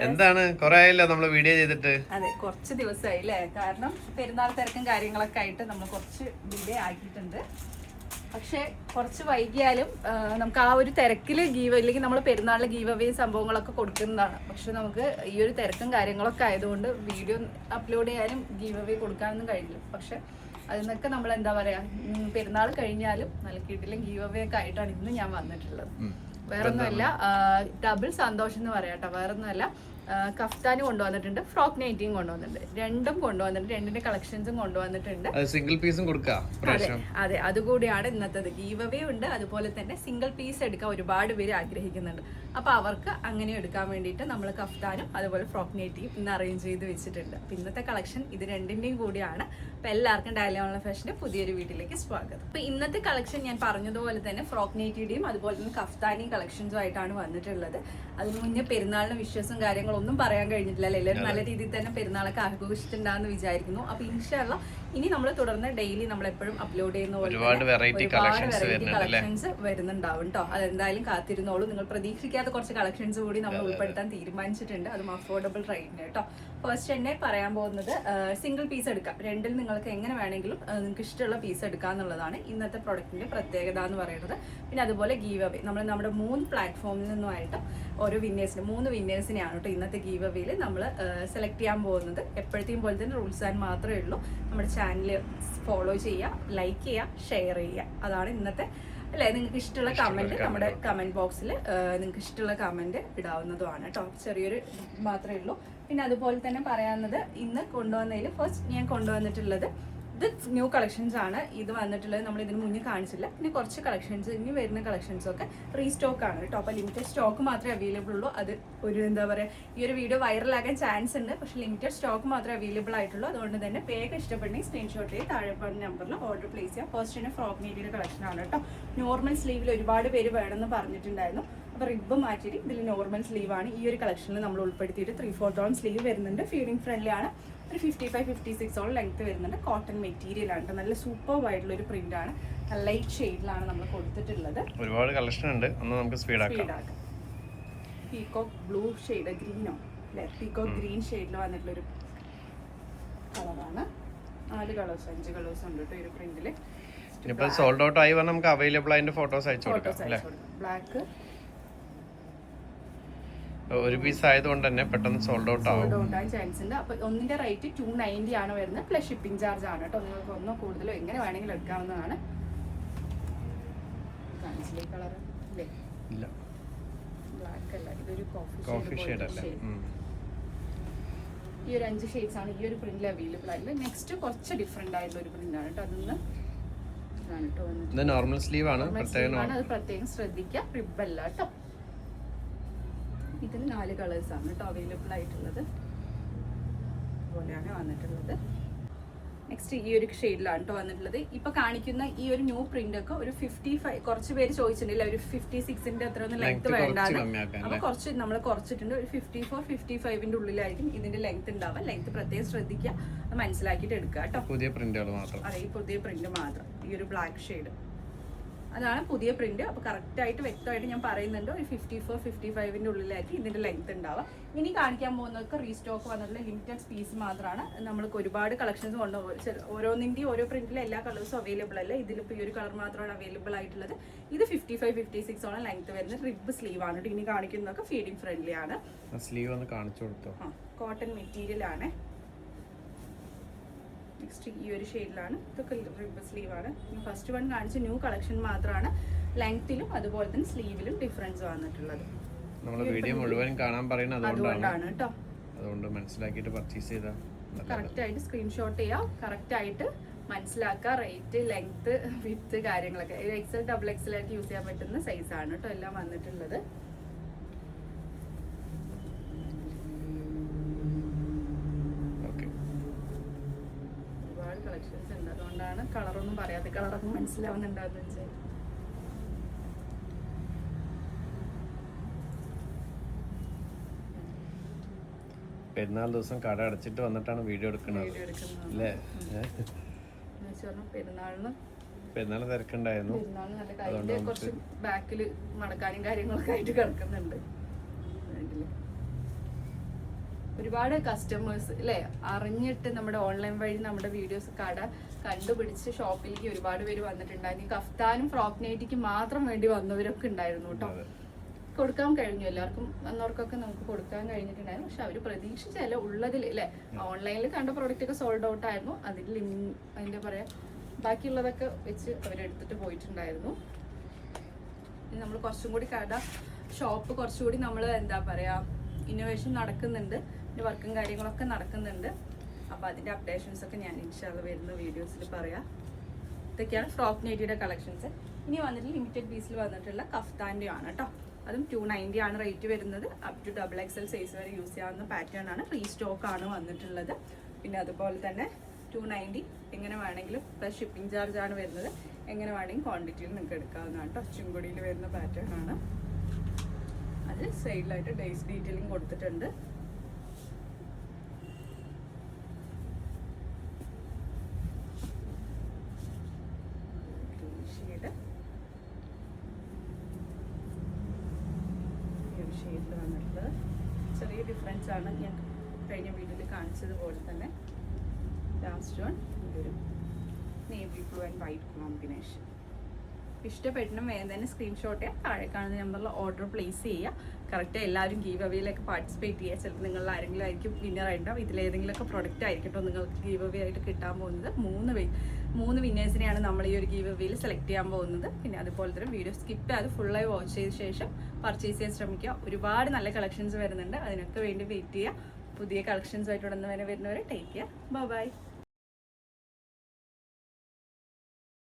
എന്താണ് കൊറേ ആയല്ലോ നമ്മള് വീഡിയോ ചെയ്തിട്ട്? അതെ, കുറച്ച് ദിവസമായി അല്ലേ? കാരണം പെരുന്നാൾ തിരക്കും കാര്യങ്ങളൊക്കെ ആയിട്ട് നമ്മൾ കുറച്ച് ഡിലേ ആക്കിയിട്ടുണ്ട്. പക്ഷെ കുറച്ച് വൈകിയാലും നമുക്ക് ആ ഒരു തിരക്കിൽ ഇല്ലെങ്കിൽ നമ്മൾ പെരുന്നാളിൽ ഗീവ് അവേ സംഭവങ്ങളൊക്കെ കൊടുക്കുന്നതാണ്. പക്ഷെ നമുക്ക് ഈ ഒരു തിരക്കും കാര്യങ്ങളൊക്കെ ആയതുകൊണ്ട് വീഡിയോ അപ്ലോഡ് ചെയ്യാനും ഗീവ് അവേ കൊടുക്കാനൊന്നും കഴിയില്ല. പക്ഷെ അതിനൊക്കെ നമ്മൾ എന്താ പറയാ, പെരുന്നാൾ കഴിഞ്ഞാലും നല്ല കിട്ടിലും ഗീവ് അവേ ഒക്കെ ആയിട്ടാണ് ഇന്ന് ഞാൻ വന്നിട്ടുള്ളത്. വേറൊന്നുമല്ല, ഡബിൾ സന്തോഷം എന്ന് പറയാട്ടോ. വേറൊന്നുമല്ല, കഫ്താന് കൊണ്ടുവന്നിട്ടുണ്ട്, ഫ്രോക്ക് നൈറ്റിയും കൊണ്ടുവന്നിട്ടുണ്ട്. രണ്ടും കൊണ്ടുവന്നിട്ടുണ്ട്, രണ്ടിന്റെ കളക്ഷൻസും കൊണ്ടുവന്നിട്ടുണ്ട്. സിംഗിൾ പീസും കൊടുക്കാം. അതെ, അതുകൂടിയാണ് ഇന്നത്തത്. ഗീവ് അവേ ഉണ്ട്, അതുപോലെ തന്നെ സിംഗിൾ പീസ് എടുക്കാൻ ഒരുപാട് പേര് ആഗ്രഹിക്കുന്നുണ്ട്. അപ്പൊ അവർക്ക് അങ്ങനെ എടുക്കാൻ വേണ്ടിയിട്ട് നമ്മൾ കഫ്താനും അതുപോലെ ഫ്രോക്ക് നൈറ്റിയും ഇന്ന് അറേഞ്ച് ചെയ്ത് വെച്ചിട്ടുണ്ട്. അപ്പൊ ഇന്നത്തെ കളക്ഷൻ ഇത് രണ്ടിന്റെയും കൂടിയാണ്. അപ്പൊ എല്ലാവർക്കും ഡയലി ഓൺലൈൻ ഫാഷന്റെ പുതിയൊരു വീട്ടിലേക്ക് സ്വാഗതം. അപ്പൊ ഇന്നത്തെ കളക്ഷൻ ഞാൻ പറഞ്ഞതുപോലെ തന്നെ ഫ്രോക്ക് നൈറ്റിയുടെയും അതുപോലെ തന്നെ കഫ്താനിയും കളക്ഷൻസും ആയിട്ടാണ് വന്നിട്ടുള്ളത്. അതിന് മുന്നേ പെരുന്നാളിന് വിശ്വാസം കാര്യങ്ങളൊന്നും പറയാൻ കഴിഞ്ഞിട്ടില്ല. എല്ലാവരും നല്ല രീതിയിൽ തന്നെ പെരുന്നാളൊക്കെ ആഘോഷിച്ചിട്ടുണ്ടാന്ന് വിചാരിക്കുന്നു. അപ്പൊ ഇൻഷാ അല്ലാഹ് ഇനി നമ്മൾ തുടർന്ന് ഡെയിലി നമ്മൾ എപ്പോഴും അപ്ലോഡ് ചെയ്യുന്ന പോലെ ഒരുപാട് വെറൈറ്റി കളക്ഷൻസ് വരുന്നുണ്ടാവും കേട്ടോ. അതെന്തായാലും കാത്തിരുന്നോളൂ. നിങ്ങൾ പ്രതീക്ഷിക്കാത്ത കുറച്ച് കളക്ഷൻസ് കൂടി നമ്മൾ ഉൾപ്പെടുത്താൻ തീരുമാനിച്ചിട്ടുണ്ട്. അതും അഫോർഡബിൾ റേറ്റിന് കേട്ടോ. ഫസ്റ്റ് തന്നെ പറയാൻ പോകുന്നത് സിംഗിൾ പീസ് എടുക്കാം. രണ്ടിൽ നിങ്ങൾക്ക് എങ്ങനെ വേണമെങ്കിലും നിങ്ങൾക്ക് ഇഷ്ടമുള്ള പീസ് എടുക്കുക എന്നുള്ളതാണ് ഇന്നത്തെ പ്രൊഡക്റ്റിന്റെ പ്രത്യേകത എന്ന് പറയുന്നത്. പിന്നെ അതുപോലെ ഗീവ് അവേ നമ്മൾ നമ്മുടെ 3 പ്ലാറ്റ്ഫോമിൽ നിന്നുമായിട്ട് ഓരോ വിന്നേഴ്സിന് 3 വിന്നേഴ്സിനെയാണ് കേട്ടോ ഇന്നത്തെ ഗീവ് അവേയിൽ നമ്മൾ സെലക്ട് ചെയ്യാൻ പോകുന്നത്. എപ്പോഴത്തെയും പോലെ തന്നെ റൂൾസ് ആൻഡ് മാത്രമേ ഉള്ളൂ. നമ്മുടെ ചാനൽ ഫോളോ ചെയ്യുക, ലൈക്ക് ചെയ്യുക, ഷെയർ ചെയ്യുക. അതാണ് ഇന്നത്തെ അല്ലേ. നിങ്ങൾക്ക് ഇഷ്ടമുള്ള കമന്റ് നമ്മുടെ കമന്റ് ബോക്സിൽ നിങ്ങൾക്ക് ഇഷ്ടമുള്ള കമന്റ് ഇടാവുന്നതുമാണ് കേട്ടോ. ചെറിയൊരു മാത്രമേ ഉള്ളൂ. പിന്നെ അതുപോലെ തന്നെ പറയാവുന്നത്, ഇന്ന് കൊണ്ടുവന്നതിൽ ഫസ്റ്റ് ഞാൻ കൊണ്ടുവന്നിട്ടുള്ളത് ഇത് ന്യൂ കളക്ഷൻസ് ആണ്. ഇത് വന്നിട്ടുള്ളത് നമ്മൾ ഇതിന് മുന്നേ കാണിച്ചില്ല. പിന്നെ കുറച്ച് കളക്ഷൻസ് ഇനി വരുന്ന കളക്ഷൻസ് ഒക്കെ റീസ്റ്റോക്ക് ആണ് കേട്ടോ. അപ്പോൾ ലിമിറ്റഡ് സ്റ്റോക്ക് മാത്രമേ അവൈലബിൾ ഉള്ളൂ. അത് ഒരു എന്താ പറയുക, ഈ ഒരു വീഡിയോ വൈറലാകാൻ ചാൻസ് ഉണ്ട്. പക്ഷേ ലിമിറ്റഡ് സ്റ്റോക്ക് മാത്രമേ അവൈലബിൾ ആയിട്ടുള്ളൂ. അതുകൊണ്ട് തന്നെ വേഗം ഇഷ്ടപ്പെടുന്നെങ്കിൽ സ്ക്രീൻഷോട്ട് ചെയ്ത് താഴെ പറഞ്ഞ നമ്പറിൽ ഓർഡർ പ്ലേസ് ചെയ്യാം. ഫസ്റ്റ് തന്നെ ഫ്രോക്ക് നൈറ്റിയുടെ കളക്ഷൻ ആണ് കേട്ടോ. നോർമൽ സ്ലീവിൽ ഒരുപാട് പേര് വേണമെന്ന് പറഞ്ഞിട്ടുണ്ടായിരുന്നു. അപ്പോൾ റിബ് മാറ്റിയിട്ട് ഇതിൽ നോർമൽ സ്ലീവാണ് ഈ ഒരു കളക്ഷനിൽ നമ്മൾ ഉൾപ്പെടുത്തിയിട്ട് 3/4 സ്ലീവ് വരുന്നുണ്ട്. ഫീഡിങ് ഫ്രണ്ട്ലി ആണ്. ഒരു 55-56 ലെങ്ത് വരുന്നുണ്ട്. കോട്ടൺ മെറ്റീരിയൽ ആണ്. നല്ല സൂപ്പർ ആയിട്ടുള്ള ഒരു പ്രിന്റ് ആണ്. ലൈറ്റ് ഷെയ്ഡിലാണ് നമ്മൾ കൊടുത്തിട്ടുള്ളത്. ഒരുപാട് കളക്ഷൻ ഉണ്ട്. നമുക്ക് സ്പീഡ് ആക്കാം. പീകോക്ക് ബ്ലൂ ഷെയ്ഡ്, ഗ്രീനോ അല്ലെ, പീകോക്ക് ഗ്രീൻ ഷെയ്ഡിൽ വന്നിട്ടുള്ള ഒരു കളറാണ്. 4 കളേഴ്സ് 5 കളേഴ്സ് ഉണ്ട് കേട്ടോ ഈ ഒരു പ്രിന്റിൽ. ഇപ്പോൾ സോൾഡ് ഔട്ട് ആയി നമുക്ക് അവൈലബിൾ അതിന്റെ ഫോട്ടോസ് അയച്ചു കൊടുക്കാം. ബ്ലാക്ക് ഒരു പീസ് ആയതുകൊണ്ട് തന്നെ പെട്ടെന്ന് സോൾഡ് ഔട്ട് ആവാൻ ചാൻസ് ഉണ്ട്. അപ്പൊ ഒന്നിന്റെ റേറ്റ് 290 ആണ് വരുന്നത്. പ്ലസ് ഷിപ്പിംഗ് ചാർജ് ആണ് കേട്ടോ. നിങ്ങൾക്ക് ഒന്നോ കൂടുതലോ എങ്ങനെ വേണമെങ്കിലും എടുക്കാവുന്നതാണ്. കളർ ഇല്ല, ബ്ലാക്ക് അല്ല, ഇതൊരു കോഫി ഷെയ്ഡ് അല്ല. ഈ ഒരു 5 ഷെയ്ഡ്സ് ആണ് ഈ ഒരു പ്രിന്റിൽ അവൈലബിൾ ആയിട്ടുള്ളത്. നെക്സ്റ്റ് കുറച്ച് ഡിഫറെന്റ് ആയിട്ടുള്ള ഒരു പ്രിന്റ് ആണ് കേട്ടോ. അതൊന്ന് നോർമൽ സ്ലീവ് ആണ്. അത് പ്രത്യേകം ശ്രദ്ധിക്കുക. റിബല്ല കേട്ടോ. ഇതിൽ 4 കളേഴ്സ് ആണ് കേട്ടോ അവൈലബിൾ ആയിട്ടുള്ളത്. അതുപോലെയാണ് വന്നിട്ടുള്ളത്. നെക്സ്റ്റ് ഈ ഒരു ഷെയ്ഡിലാണ് കേട്ടോ വന്നിട്ടുള്ളത്. ഇപ്പൊ കാണിക്കുന്ന ഈ ഒരു ന്യൂ പ്രിന്റ് ഒക്കെ ഒരു 55, കുറച്ച് പേര് ചോദിച്ചിട്ടുണ്ടല്ലോ ഒരു 56ന്റെ അത്ര ഒന്നും ലെങ്ത് വേണ്ടാണ്. അപ്പൊ കുറച്ച് നമ്മൾ കുറച്ചിട്ടുണ്ട്. ഒരു 54-55ന്റെ ഉള്ളിലായിരിക്കും ഇതിന്റെ ലെങ്ത് ഉണ്ടാവുക. ലെങ്ത് പ്രത്യേകം ശ്രദ്ധിക്കുക, അത് മനസ്സിലാക്കിയിട്ട് എടുക്കുക കേട്ടോ. പുതിയ പ്രിന്റുകൾ മാത്രം. അതെ, ഈ പുതിയ പ്രിന്റ് മാത്രം. ഈ ഒരു ബ്ലാക്ക് ഷെയ്ഡ് അതാണ് പുതിയ പ്രിന്റ്. അപ്പോൾ കറക്റ്റ് ആയിട്ട് വ്യക്തമായിട്ട് ഞാൻ പറയുന്നുണ്ട്. ഒരു 54-55ന്റെ ഉള്ളിലായിരിക്കും ഇതിന്റെ ലെങ്ത് ഉണ്ടാവുക. ഇനി കാണിക്കാൻ പോകുന്നതൊക്കെ റീസ്റ്റോക്ക് വന്നിട്ടുള്ള ലിമിറ്റഡ് പീസ് മാത്രമാണ്. നമ്മൾക്ക് ഒരുപാട് കളക്ഷൻസ് കൊണ്ടുപോകും. ഓരോന്നിൻ്റെയും ഓരോ പ്രിന്റിലും എല്ലാ കളേഴ്സും അവൈലബിൾ അല്ല. ഇതിലിപ്പോൾ ഈ ഒരു കളർ മാത്രമാണ് അവൈലബിൾ ആയിട്ടുള്ളത്. ഇത് 55-56 ആണ് ലെങ്ത് വരുന്നത്. റിബ് സ്ലീവ് ആണ്. ഇനി കാണിക്കുന്നതൊക്കെ ഫീഡിങ് ഫ്രണ്ട്ലി ആണ്. സ്ലീവ് ഒന്ന് കാണിച്ചു കൊടുത്തോ. കോട്ടൺ മെറ്റീരിയൽ ആണ്. നെക്സ്റ്റ് ഈ ഒരു ഷെയ്ഡിലാണ്. ഇതൊക്കെ റിബ് സ്ലീവ് ആണ്. ഫസ്റ്റ് വൺ കാണിച്ച ന്യൂ കളക്ഷൻ മാത്രമാണ്. ലെങ്ത്തിലും അതുപോലെ തന്നെ സ്ലീവിലും ഡിഫറൻസ് വന്നിട്ടുള്ളത്. നമ്മുടെ വീഡിയോ മുഴുവൻ കാണാൻ പറയുന്നത് അതുകൊണ്ടാണ് കേട്ടോ. അതുകൊണ്ട് മനസ്സിലാക്കിയിട്ട് പർച്ചേസ് ചെയ്താൽ കറക്റ്റ് ആയിട്ട് സ്ക്രീൻഷോട്ട് ചെയ്യാം. കറക്റ്റ് ആയിട്ട് മനസ്സിലാക്കുക. റേറ്റ്, ലെങ്ത്, വിത്ത് കാര്യങ്ങളൊക്കെ. XL XXL ആയിട്ട് യൂസ് ചെയ്യാൻ പറ്റുന്ന സൈസ് ആണ് കേട്ടോ എല്ലാം വന്നിട്ടുള്ളത്. കളക്ഷൻസ് ഉണ്ട്. അതുകൊണ്ടാണ് കളറൊന്നും പറയാതെ. കളറൊക്കെ മനസ്സിലാവുന്നുണ്ടാന്ന് വെച്ചാൽ പെരുന്നാൾ ദിവസം കട അടച്ചിട്ട് വന്നിട്ടാണ് വീഡിയോ എടുക്കുന്നത് അല്ലേ? പെരുന്നാൾ തിരക്കുണ്ടായിരുന്നു. കുറച്ച് ബാക്കിൽ മടക്കാനും കാര്യങ്ങളൊക്കെ ആയിട്ട് കിടക്കുന്നുണ്ട്. ഒരുപാട് കസ്റ്റമേഴ്സ് അല്ലേ അറിഞ്ഞിട്ട് നമ്മുടെ ഓൺലൈൻ വഴി നമ്മുടെ വീഡിയോസ് കണ്ടുപിടിച്ച് ഷോപ്പിലേക്ക് ഒരുപാട് പേര് വന്നിട്ടുണ്ടായിരുന്നു. കഫ്താനും ഫ്രോക്ക് നൈറ്റിക്ക് മാത്രം വേണ്ടി വന്നവരൊക്കെ ഉണ്ടായിരുന്നു കേട്ടോ. കൊടുക്കാൻ കഴിഞ്ഞു, എല്ലാവർക്കും വന്നവർക്കൊക്കെ നമുക്ക് കൊടുക്കാൻ കഴിഞ്ഞിട്ടുണ്ടായിരുന്നു. പക്ഷെ അവർ പ്രതീക്ഷിച്ചല്ല ഉള്ളതിൽ അല്ലേ, ഓൺലൈനിൽ കണ്ട പ്രോഡക്റ്റ് ഒക്കെ സോൾഡ് ഔട്ട് ആയിരുന്നു. അതിൽ അതിന്റെ പറയാ ബാക്കിയുള്ളതൊക്കെ വെച്ച് അവരെടുത്തിട്ട് പോയിട്ടുണ്ടായിരുന്നു. നമ്മൾ കുറച്ചും കൂടി ഷോപ്പ് കുറച്ചുകൂടി നമ്മൾ എന്താ പറയാ ഇന്നോവേഷൻ നടക്കുന്നുണ്ട്, വർക്കും കാര്യങ്ങളൊക്കെ നടക്കുന്നുണ്ട്. അപ്പോൾ അതിന്റെ അപ്ഡേഷൻസ് ഒക്കെ ഞാൻ ഇൻഷാല്ല വരുന്ന വീഡിയോസിൽ പറയാം. ഇതൊക്കെയാണ് ഫ്രോക്ക് നൈറ്റിയുടെ കളക്ഷൻസ്. ഇനി വന്നിട്ട് ലിമിറ്റഡ് പീസിൽ വന്നിട്ടുള്ള കഫ്താൻ്റെ ആണ് കേട്ടോ. അതും 290 ആണ് റേറ്റ് വരുന്നത്. അപ് ടു XXL സൈസ് വരെ യൂസ് ചെയ്യാവുന്ന പാറ്റേൺ ആണ്. റീസ്റ്റോക്ക് ആണ് വന്നിട്ടുള്ളത്. പിന്നെ അതുപോലെ തന്നെ 290 എങ്ങനെ വേണമെങ്കിലും പ്ലസ് ഷിപ്പിംഗ് ചാർജ് ആണ് വരുന്നത്. എങ്ങനെ വേണമെങ്കിൽ ക്വാണ്ടിറ്റിയിൽ നിങ്ങൾക്ക് എടുക്കാവുന്നതാണ് കേട്ടോ. ചുങ്കൊടിയിൽ വരുന്ന പാറ്റേൺ ആണ്. അത് സൈഡിലായിട്ട് ഡേയ്സ് ഡീറ്റെയിലിംഗ് കൊടുത്തിട്ടുണ്ട്. ഷെയ്ഡിൽ വന്നിട്ടുള്ളത് ചെറിയ ഡിഫറൻസ് ആണ്. ഞാൻ കഴിഞ്ഞ വീഡിയോയിൽ കാണിച്ചതുപോലെ തന്നെ ലാസ്റ്റ് വൺ ഇതൊരു navy blue and white combination. ഇഷ്ടപ്പെട്ടിനും വേഗം തന്നെ സ്ക്രീൻഷോട്ട് താഴെ കാണുന്ന നമ്പറിൽ ഓർഡർ പ്ലേസ് ചെയ്യുക. കറക്റ്റ് എല്ലാവരും ഗീവ് അവേയിലൊക്കെ പാർട്ടിസിപ്പേറ്റ് ചെയ്യുക. ചിലപ്പോൾ നിങ്ങളിൽ ആരെങ്കിലും ആയിരിക്കും വിന്നർ ആയിട്ടുണ്ടാവും. ഇതിലേതെങ്കിലുമൊക്കെ പ്രൊഡക്റ്റ് ആയിരിക്കട്ടോ നിങ്ങൾക്ക് ഗീവ് അവേ ആയിട്ട് കിട്ടാൻ പോകുന്നത്. മൂന്ന് വിന്നേഴ്സിനെയാണ് നമ്മൾ ഈ ഒരു ഗീവ് അവേയിൽ സെലക്ട് ചെയ്യാൻ പോകുന്നത്. പിന്നെ അതുപോലെ തന്നെ വീഡിയോ സ്കിപ്പ് ചെയ്ത് ഫുള്ളായി വാച്ച് ചെയ്ത ശേഷം പർച്ചേസ് ചെയ്യാൻ ശ്രമിക്കുക. ഒരുപാട് നല്ല കളക്ഷൻസ് വരുന്നുണ്ട്, അതിനൊക്കെ വേണ്ടി വെയിറ്റ് ചെയ്യുക. പുതിയ കളക്ഷൻസ് ആയിട്ട് ഉടനെ വരുന്നവരെ ടേക്ക് കെയർ. ബൈ.